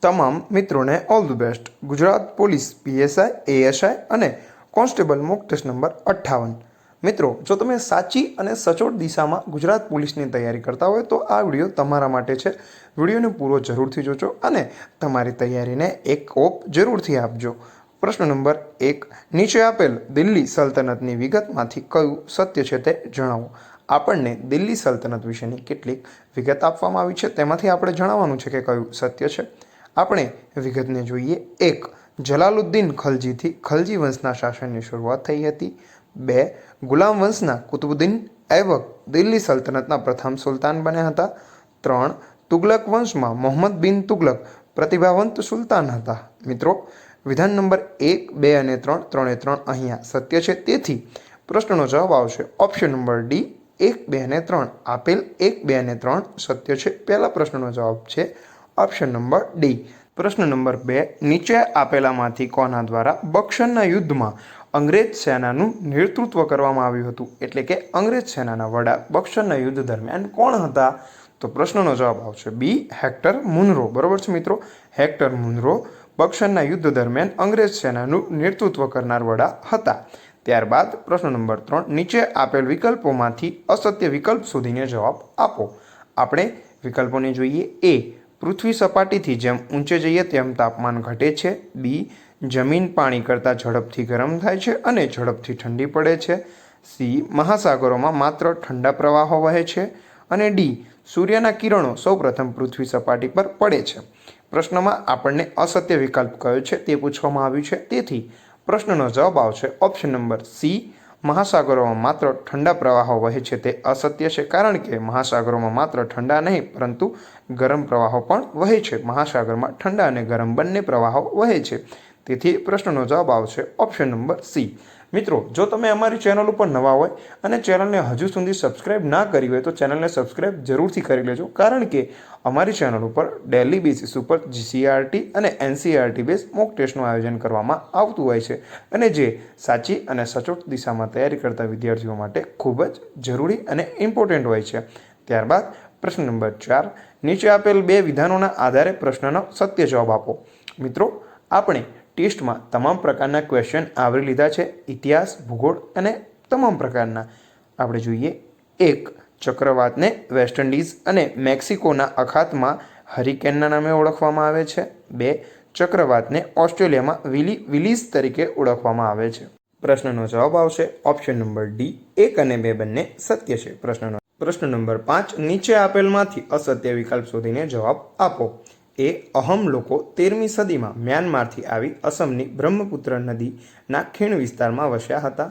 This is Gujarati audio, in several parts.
તમામ મિત્રોને all the best. Gujarat police PSI ASI અને કોન્સ્ટેબલ મોક ટેસ્ટ નંબર 58। મિત્રો, જો તમે સાચી અને સચોટ દિશામાં ગુજરાત પોલીસની તૈયારી કરતા હોય તો આ વિડીયો તમારા માટે છે। વિડીયોને પૂરો જરૂરથી જોજો અને તમારી તૈયારીને એક ઓપ જરૂરથી આપજો। પ્રશ્ન નંબર 1, નીચે આપેલ દિલ્હી સલ્તનતની વિગતમાંથી કયું સત્ય છે તે જણાવો। આપણને દિલ્હી સલ્તનત વિશેની કેટલીક વિગત આપવામાં આવી છે, તેમાંથી આપણે જણાવવાનું છે કે કયું સત્ય છે। આપણે વિગતને જોઈએ। 1, જલાલુદ્દીન ખલજીથી ખલજી વંશના શાસનની શરૂઆત થઈ હતી। 2, ગુલામ વંશના કુતુબુદ્દીન ઐબક દિલ્હી સલ્તનતના પ્રથમ સુલતાન બન્યા હતા। 3, તુગલક વંશમાં મોહમ્મદ બિન તુગલક પ્રતિભાવંત સુલતાન હતા। મિત્રો, વિધાન નંબર 1, 2 અને 3 ત્રણે ત્રણ અહીંયા સત્ય છે, તેથી પ્રશ્નનો જવાબ આવશે ઓપ્શન નંબર ડી, 1, 2 અને 3। આપેલ 1, 2 અને 3 સત્ય છે। પહેલા પ્રશ્નનો જવાબ છે ઓપ્શન નંબર ડી। પ્રશ્ન નંબર 2, નીચે આપેલામાંથી કોના દ્વારા બક્સરના યુદ્ધમાં અંગ્રેજ સેનાનું નેતૃત્વ કરવામાં આવ્યું હતું? એટલે કે અંગ્રેજ સેનાના વડા બક્સરના યુદ્ધ દરમિયાન કોણ હતા? તો પ્રશ્નનો જવાબ આવશે બી, હેક્ટર મુનરો। બરોબર છે મિત્રો, હેક્ટર મુનરો બક્સરના યુદ્ધ દરમિયાન અંગ્રેજ સેનાનું નેતૃત્વ કરનાર વડા હતા। ત્યારબાદ પ્રશ્ન નંબર 3, નીચે આપેલ વિકલ્પોમાંથી અસત્ય વિકલ્પ શોધીને જવાબ આપો। આપણે વિકલ્પોને જોઈએ। એ, પૃથ્વી સપાટીથી જેમ ઊંચે જઈએ તેમ તાપમાન ઘટે છે। બી, જમીન પાણી કરતાં ઝડપથી ગરમ થાય છે અને ઝડપથી ઠંડી પડે છે। સી, મહાસાગરોમાં માત્ર ઠંડા પ્રવાહો વહે છે। અને ડી, સૂર્યના કિરણો સૌપ્રથમ પૃથ્વી સપાટી પર પડે છે। પ્રશ્નમાં આપણને અસત્ય વિકલ્પ કયો છે તે પૂછવામાં આવ્યું છે, તેથી પ્રશ્નનો જવાબ આવશે ઓપ્શન નંબર સી, મહાસાગરોમાં માત્ર ઠંડા પ્રવાહો વહે છે તે અસત્ય છે, કારણ કે મહાસાગરોમાં માત્ર ઠંડા નહીં પરંતુ ગરમ પ્રવાહો પણ વહે છે। મહાસાગરમાં ઠંડા અને ગરમ બંને પ્રવાહો વહે છે, તેથી પ્રશ્નનો જવાબ આવશે ઓપ્શન નંબર સી। મિત્રો, જો તમે અમારી ચેનલ ઉપર નવા હોય અને ચેનલને હજુ સુધી સબસ્ક્રાઇબ ના કરી હોય તો ચેનલને સબસ્ક્રાઇબ જરૂરથી કરી લેજો, કારણ કે અમારી ચેનલ ઉપર ડેલી બેસિસ ઉપર જીસીઆરટી અને એનસીઆરટી બેઝ મોક ટેસ્ટનું આયોજન કરવામાં આવતું હોય છે, અને જે સાચી અને સચોટ દિશામાં તૈયારી કરતા વિદ્યાર્થીઓ માટે ખૂબ જ જરૂરી અને ઇમ્પોર્ટન્ટ હોય છે। ત્યારબાદ પ્રશ્ન નંબર 4, નીચે આપેલ બે વિધાનોના આધારે પ્રશ્નનો સત્ય જવાબ આપો। મિત્રો, આપણે ટેસ્ટમાં તમામ પ્રકારના ક્વેશ્ચન આવરી લીધા છે, ઇતિહાસ, ભૂગોળ અને તમામ પ્રકારના। આપણે જોઈએ। 1, ચક્રવાતને વેસ્ટ ઇન્ડિઝ અને મેક્સિકોના અખાતમાં હરિકેનના નામે ઓળખવામાં આવે છે। 2, ચક્રવાતને ઓસ્ટ્રેલિયામાં વિલીસ તરીકે ઓળખવામાં આવે છે। પ્રશ્નનો જવાબ આવશે ઓપ્શન નંબર ડી, 1 અને 2 બંને સત્ય છે। પ્રશ્ન નંબર 5, નીચે આપેલમાંથી અસત્ય વિકલ્પ શોધીને જવાબ આપો। એ, અહમ લોકો 13મી સદીમાં મ્યાનમારથી આવી અસમની બ્રહ્મપુત્ર નદીના ખીણ વિસ્તારમાં વસ્યા હતા।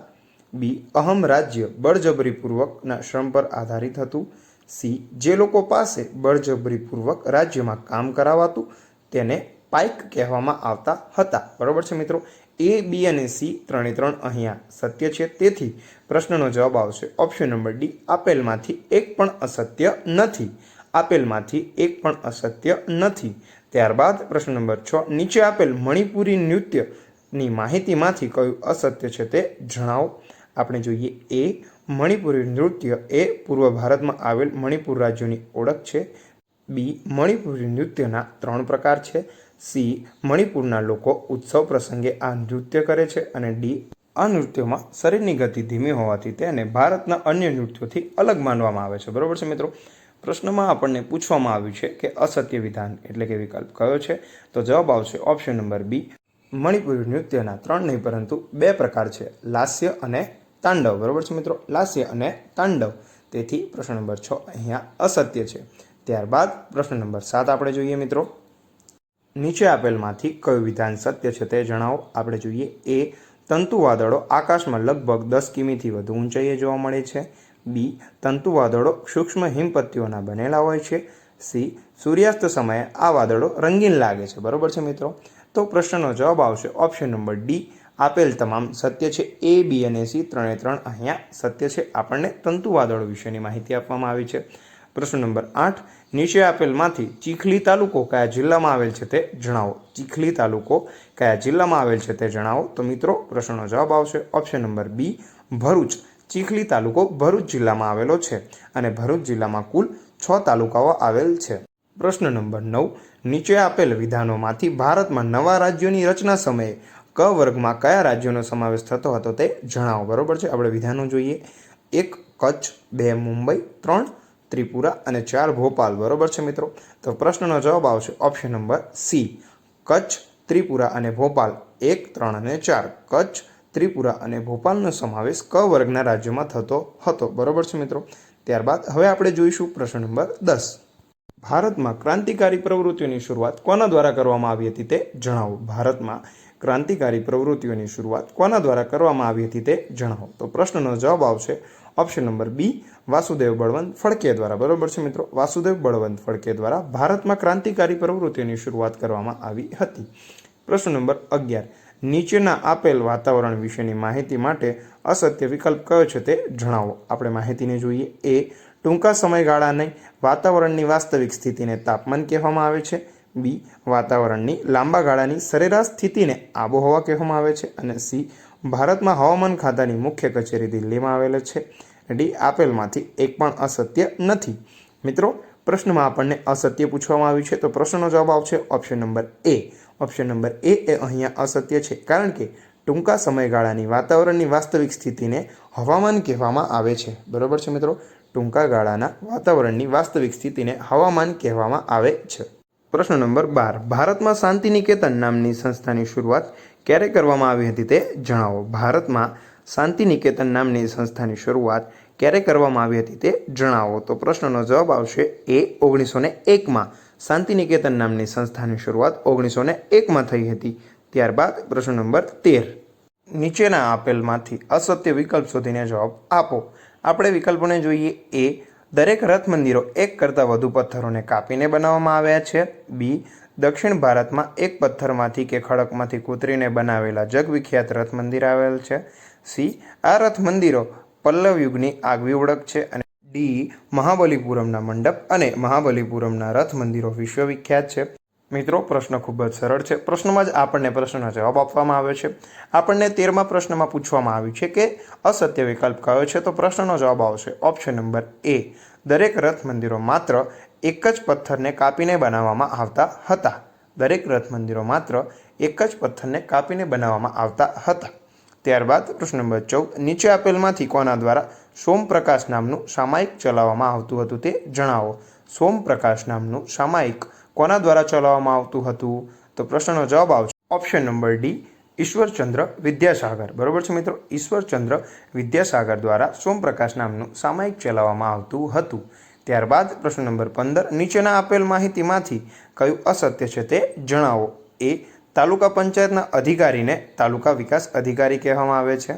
બી, અહમ રાજ્ય બળજબરીપૂર્વકના શ્રમ પર આધારિત હતું। સી, જે લોકો પાસે બળજબરીપૂર્વક રાજ્યમાં કામ કરાવાતું તેને પાઇક કહેવામાં આવતા હતા। બરોબર છે મિત્રો, એ, બી અને સી ત્રણે ત્રણ અહીંયા સત્ય છે, તેથી પ્રશ્નનો જવાબ આવશે ઓપ્શન નંબર ડી, આપેલમાંથી એક પણ અસત્ય નથી। આપેલમાંથી એક પણ અસત્ય નથી। ત્યારબાદ પ્રશ્ન નંબર 6, નીચે આપેલ મણિપુરી નૃત્યની માહિતીમાંથી કયું અસત્ય છે તે જણાવો। આપણે જોઈએ। એ, મણિપુરી નૃત્ય એ પૂર્વ ભારતમાં આવેલ મણિપુર રાજ્યની ઓળખ છે। બી, મણિપુરી નૃત્યના 3 પ્રકાર છે। સી, મણિપુરના લોકો ઉત્સવ પ્રસંગે આ નૃત્ય કરે છે। અને ડી, આ નૃત્યોમાં શરીરની ગતિ ધીમી હોવાથી તેને ભારતના અન્ય નૃત્યોથી અલગ માનવામાં આવે છે। બરોબર છે મિત્રો, પ્રશ્નમાં આપણને પૂછવામાં આવ્યું છે કે અસત્ય વિધાન એટલે કે વિકલ્પ કયો છે, તો જવાબ આવશે ઓપ્શન નંબર બી, મણિપુરી નૃત્યના 3 નહીં પરંતુ 2 પ્રકાર છે, લાસ્ય અને તાંડવ। બરોબર છે મિત્રો, લાસ્ય અને તાંડવ, તેથી પ્રશ્ન નંબર 6 અહીંયા અસત્ય છે। ત્યારબાદ પ્રશ્ન નંબર 7 આપણે જોઈએ। મિત્રો, નીચે આપેલમાંથી કયું વિધાન સત્ય છે તે જણાવો। આપણે જોઈએ। એ, તંતુ વાદળો આકાશમાં લગભગ 10 કિમીથી વધુ ઊંચાઈએ જોવા મળે છે। બી, તંતુ વાદળો સૂક્ષ્મ હિમપત્તીઓના બનેલા હોય છે। સી, સૂર્યાસ્ત સમયે આ વાદળો રંગીન લાગે છે। બરોબર છે મિત્રો, તો પ્રશ્નનો જવાબ આવશે ઓપ્શન નંબર ડી, આપેલ તમામ સત્ય છે। એ, બી અને સી ત્રણે ત્રણ અહીંયા સત્ય છે। આપણને તંતુ વાદળો વિશેની માહિતી આપવામાં આવી છે। પ્રશ્ન નંબર 8, નીચે આપેલમાંથી ચીખલી તાલુકો કયા જિલ્લામાં આવેલ છે તે જણાવો। ચીખલી તાલુકો કયા જિલ્લામાં આવેલ છે તે જણાવો। તો મિત્રો, પ્રશ્નનો જવાબ આવશે option number B, Bharuch. Chikhli તાલુકો ભરૂચ જિલ્લામાં આવેલો છે અને ભરૂચ જિલ્લામાં કુલ 6 તાલુકાઓ આવેલ છે। પ્રશ્ન નંબર 9, નીચે આપેલ વિધાનોમાંથી ભારતમાં નવા રાજ્યોની રચના સમયે ક વર્ગમાં કયા રાજ્યોનો સમાવેશ થતો હતો તે જણાવો. બરોબર છે. આપણે વિધાનો જોઈએ. 1 કચ્છ, 2 મુંબઈ, 3 ત્રિપુરા અને 4 ભોપાલ. બરોબર છે મિત્રો. તો પ્રશ્નનો જવાબ આવશે option number C, Kutch, Tripura અને ભોપાલ. 1, 3 અને 4 કચ્છ, ત્રિપુરા અને ભોપાલનો સમાવેશ ક વર્ગના રાજ્યોમાં થતો હતો. બરોબર છે મિત્રો. ત્યારબાદ હવે આપણે જોઈશું પ્રશ્ન નંબર 10. ભારતમાં ક્રાંતિકારી પ્રવૃત્તિઓની શરૂઆત કોના દ્વારા કરવામાં આવી હતી તે જણાવો. ભારતમાં ક્રાંતિકારી પ્રવૃત્તિઓની શરૂઆત કોના દ્વારા કરવામાં આવી હતી તે જણાવો. તો પ્રશ્નનો જવાબ આવશે option number B, Vasudev Balwant Phadke દ્વારા. બરોબર છે મિત્રો. વાસુદેવ બળવંત ફડકે દ્વારા ભારતમાં ક્રાંતિકારી પ્રવૃત્તિઓની શરૂઆત કરવામાં આવી હતી. પ્રશ્ન નંબર 11, નીચેના આપેલ વાતાવરણ વિશેની માહિતી માટે અસત્ય વિકલ્પ કયો છે તે જણાવો. આપણે માહિતીને જોઈએ. એ, ટૂંકા સમયગાળાની વાતાવરણની વાસ્તવિક સ્થિતિને તાપમાન કહેવામાં આવે છે. બી, વાતાવરણની લાંબા ગાળાની સરેરાશ સ્થિતિને આબોહવા કહેવામાં આવે છે. અને સી, ભારતમાં હવામાન ખાતાની મુખ્ય કચેરી દિલ્હીમાં આવેલ છે. ડી, આપેલમાંથી એક પણ અસત્ય નથી. મિત્રો, પ્રશ્નમાં આપણને અસત્ય પૂછવામાં આવ્યું છે, તો પ્રશ્નનો જવાબ આવશે ઓપ્શન નંબર એ. ઓપ્શન નંબર એ અહીંયા અસત્ય છે, કારણ કે ટૂંકા સમયગાળાની વાતાવરણની વાસ્તવિક સ્થિતિને હવામાન કહેવામાં આવે છે. બરોબર છે મિત્રો. ટૂંકા ગાળાના વાતાવરણની વાસ્તવિક સ્થિતિને હવામાન કહેવામાં આવે છે. પ્રશ્ન નંબર 12, ભારતમાં શાંતિ નિકેતન નામની સંસ્થાની શરૂઆત ક્યારે કરવામાં આવી હતી તે જણાવો. ભારતમાં શાંતિ નિકેતન નામની સંસ્થાની શરૂઆત ક્યારે કરવામાં આવી હતી તે જણાવો. તો પ્રશ્નનો જવાબ આવશે એ, 1901માં શાંતિ નિકેતન નામની સંસ્થાની શરૂઆત 1901માં થઈ હતી. ત્યારબાદ પ્રશ્ન નંબર 13, નીચેના આપેલમાંથી અસત્ય વિકલ્પ શોધીને જવાબ આપો. આપણે વિકલ્પોને જોઈએ. એ, દરેક રથ મંદિરો એક કરતાં વધુ પથ્થરોને કાપીને બનાવવામાં આવ્યા છે. બી, દક્ષિણ ભારતમાં એક પથ્થરમાંથી કે ખડકમાંથી કોતરીને બનાવેલા જગવિખ્યાત રથ મંદિર આવેલ છે. સી, આ રથ મંદિરો પલ્લવ યુગની આગવી ઓળખ છે. અને ડી, મહાબલીપુરમના મંડપ અને મહાબલીપુરમના રથ મંદિરો વિશ્વવિખ્યાત છે. મિત્રો, પ્રશ્ન ખૂબ જ સરળ છે. પ્રશ્નમાં જ આપણને પ્રશ્નનો જવાબ આપવામાં આવ્યો છે. આપણને 13મા પ્રશ્નમાં પૂછવામાં આવ્યું છે કે અસત્ય વિકલ્પ કયો છે. તો પ્રશ્નનો જવાબ આવશે ઓપ્શન નંબર એ, દરેક રથ મંદિરો માત્ર એક જ પથ્થરને કાપીને બનાવવામાં આવતા હતા. દરેક રથ મંદિરો માત્ર એક જ પથ્થરને કાપીને બનાવવામાં આવતા હતા. ત્યારબાદ પ્રશ્ન નંબર 14, નીચે આપેલમાંથી કોના દ્વારા સોમપ્રકાશ નામનું સામાયિક ચલાવવામાં આવતું હતું તે જણાવો. સોમપ્રકાશ નામનું સામાયિક કોના દ્વારા ચલાવવામાં આવતું હતું. તો પ્રશ્નનો જવાબ આવશે option number D, Ishwarchandra Vidyasagar. બરોબર છે મિત્રો. ઈશ્વરચંદ્ર વિદ્યાસાગર દ્વારા સોમપ્રકાશ નામનું સામાયિક ચલાવવામાં આવતું હતું. ત્યારબાદ પ્રશ્ન નંબર 15, નીચેના આપેલ માહિતીમાંથી કયું અસત્ય છે તે જણાવો. એ, તાલુકા પંચાયતના અધિકારીને તાલુકા વિકાસ અધિકારી કહેવામાં આવે છે.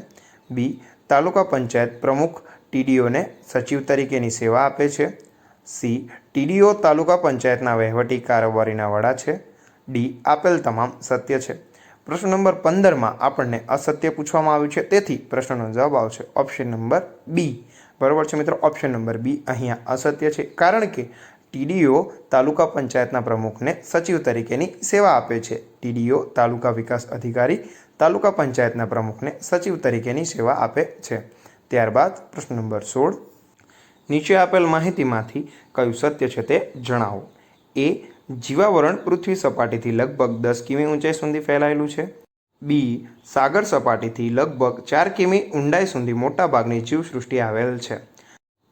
બી, તાલુકા પંચાયત પ્રમુખ ટીડીઓને સચિવ તરીકેની સેવા આપે છે. સી, ટીડીઓ તાલુકા પંચાયતના વહીવટી કારોબારીના વડા છે. ડી, આપેલ તમામ સત્ય છે. પ્રશ્ન નંબર 15માં આપણને અસત્ય પૂછવામાં આવ્યું છે, તેથી પ્રશ્નનો જવાબ આવશે ઓપ્શન નંબર બી. બરોબર છે મિત્રો. ઓપ્શન નંબર બી અહીંયા અસત્ય છે, કારણ કે ટીડીઓ તાલુકા પંચાયતના પ્રમુખને સચિવ તરીકેની સેવા આપે છે. ટીડીઓ તાલુકા વિકાસ અધિકારી તાલુકા પંચાયતના પ્રમુખને સચિવ તરીકેની સેવા આપે છે. ત્યારબાદ પ્રશ્ન નંબર 16, નીચે આપેલ માહિતીમાંથી કયું સત્ય છે તે જણાવો. એ, જીવાવરણ પૃથ્વી સપાટીથી લગભગ 10 કિમી ઊંચાઈ સુધી ફેલાયેલું છે. બી, સાગર સપાટીથી લગભગ 4 કિમી ઊંડાઈ સુધી મોટાભાગની જીવસૃષ્ટિ આવેલ છે.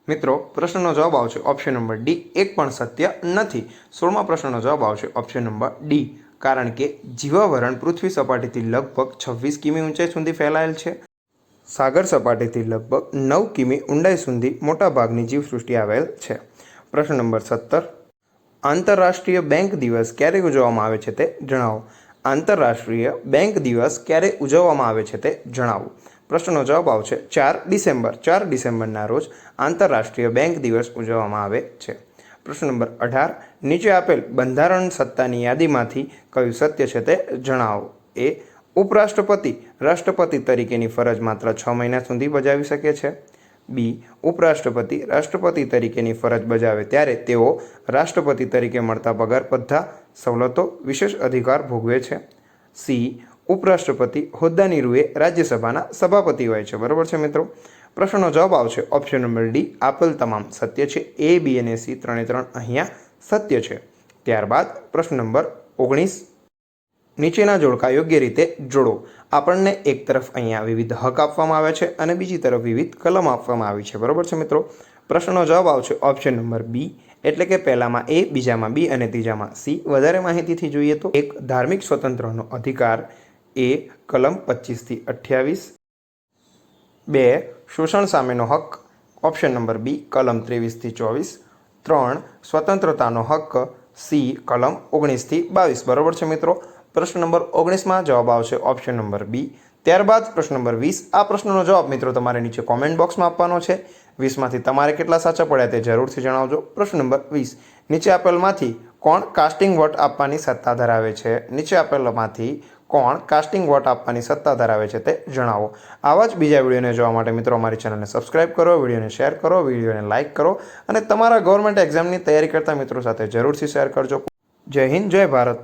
મિત્રો, પ્રશ્નનો જવાબ આવશે ઓપ્શન નંબર ડી, એક પણ સત્ય નથી. 16મા પ્રશ્નનો જવાબ આવશે ઓપ્શન નંબર ડી, કારણ કે જીવાવરણ પૃથ્વી સપાટીથી લગભગ 26 કિમી ઊંચાઈ સુધી ફેલાયેલ છે. સાગર સપાટીથી લગભગ 9 કિમી ઊંડાઈ સુધી મોટાભાગની જીવસૃષ્ટિ આવેલ છે. પ્રશ્ન નંબર 17, આંતરરાષ્ટ્રીય બેંક દિવસ ક્યારે ઉજવવામાં આવે છે તે જણાવો. આંતરરાષ્ટ્રીય બેંક દિવસ ક્યારે ઉજવવામાં આવે છે તે જણાવો. પ્રશ્નનો જવાબ આવશે 4 ડિસેમ્બર. 4 ડિસેમ્બરના રોજ આંતરરાષ્ટ્રીય બેંક દિવસ ઉજવવામાં આવે છે. પ્રશ્ન નંબર 18, નીચે આપેલ બંધારણ સત્તાની યાદીમાંથી કયું સત્ય છે તે જણાવો. એ, ઉપરાષ્ટ્રપતિ રાષ્ટ્રપતિ તરીકેની ફરજ માત્ર 6 મહિના સુધી બજાવી શકે છે. બી, ઉપરાષ્ટ્રપતિ રાષ્ટ્રપતિ તરીકેની ફરજ બજાવે ત્યારે તેઓ રાષ્ટ્રપતિ તરીકે મળતા પગાર ભથ્થા સવલતો વિશેષ અધિકાર ભોગવે છે. સી, ઉપરાષ્ટ્રપતિ હોદ્દાની રૂએ રાજ્યસભાના સભાપતિ હોય છે. બરોબર છે મિત્રો. પ્રશ્નનો જવાબ આવશે ઓપ્શન નંબર ડી, આપેલ તમામ સત્ય છે. એ, બી અને સી ત્રણે ત્રણ અહીંયા સત્ય છે. ત્યારબાદ પ્રશ્ન નંબર 19, નીચેના જોડકા યોગ્ય રીતે જોડો. આપણને એક તરફ અહીંયા વિવિધ હક આપવામાં આવે છે અને બીજી તરફ વિવિધ કલમ આપવામાં આવી છે. બરાબર છે મિત્રો. પ્રશ્નનો જવાબ આવશે ઓપ્શન નંબર બી, એટલે કે પહેલામાં એ, બીજામાં બી અને ત્રીજામાં સી. વધારે માહિતીથી જોઈએ તો એક, ધાર્મિક સ્વતંત્રનો અધિકાર, એ કલમ 25 થી 28. 2, શોષણ સામેનો હક, ઓપ્શન નંબર બી કલમ 23 થી 24. 3, સ્વતંત્રતાનો હક, સી કલમ 19 થી 22. બરાબર છે મિત્રો. પ્રશ્ન નંબર 19માં જવાબ આવશે ઓપ્શન નંબર બી. ત્યારબાદ પ્રશ્ન નંબર 20. આ પ્રશ્નનો જવાબ મિત્રો તમારે નીચે કોમેન્ટ બોક્સમાં આપવાનો છે. 20માંથી તમારે કેટલા સાચા પડ્યા તે જરૂરથી જણાવજો. પ્રશ્ન નંબર 20, નીચે આપેલમાંથી કોણ કાસ્ટિંગ વોટ આપવાની સત્તા ધરાવે છે? નીચે આપેલમાંથી કોણ કાસ્ટિંગ વોટ આપવાની સત્તા ધરાવે છે તે જણાવો. આવા જ બીજા વિડીયોને જોવા માટે મિત્રો અમારી ચેનલને સબસ્ક્રાઇબ કરો, વિડીયોને શેર કરો, વિડીયોને લાઇક કરો અને તમારા ગવર્મેન્ટ એક્ઝામની તૈયારી કરતા મિત્રો સાથે જરૂરથી શેર કરજો. જય હિન્દ, જય ભારત.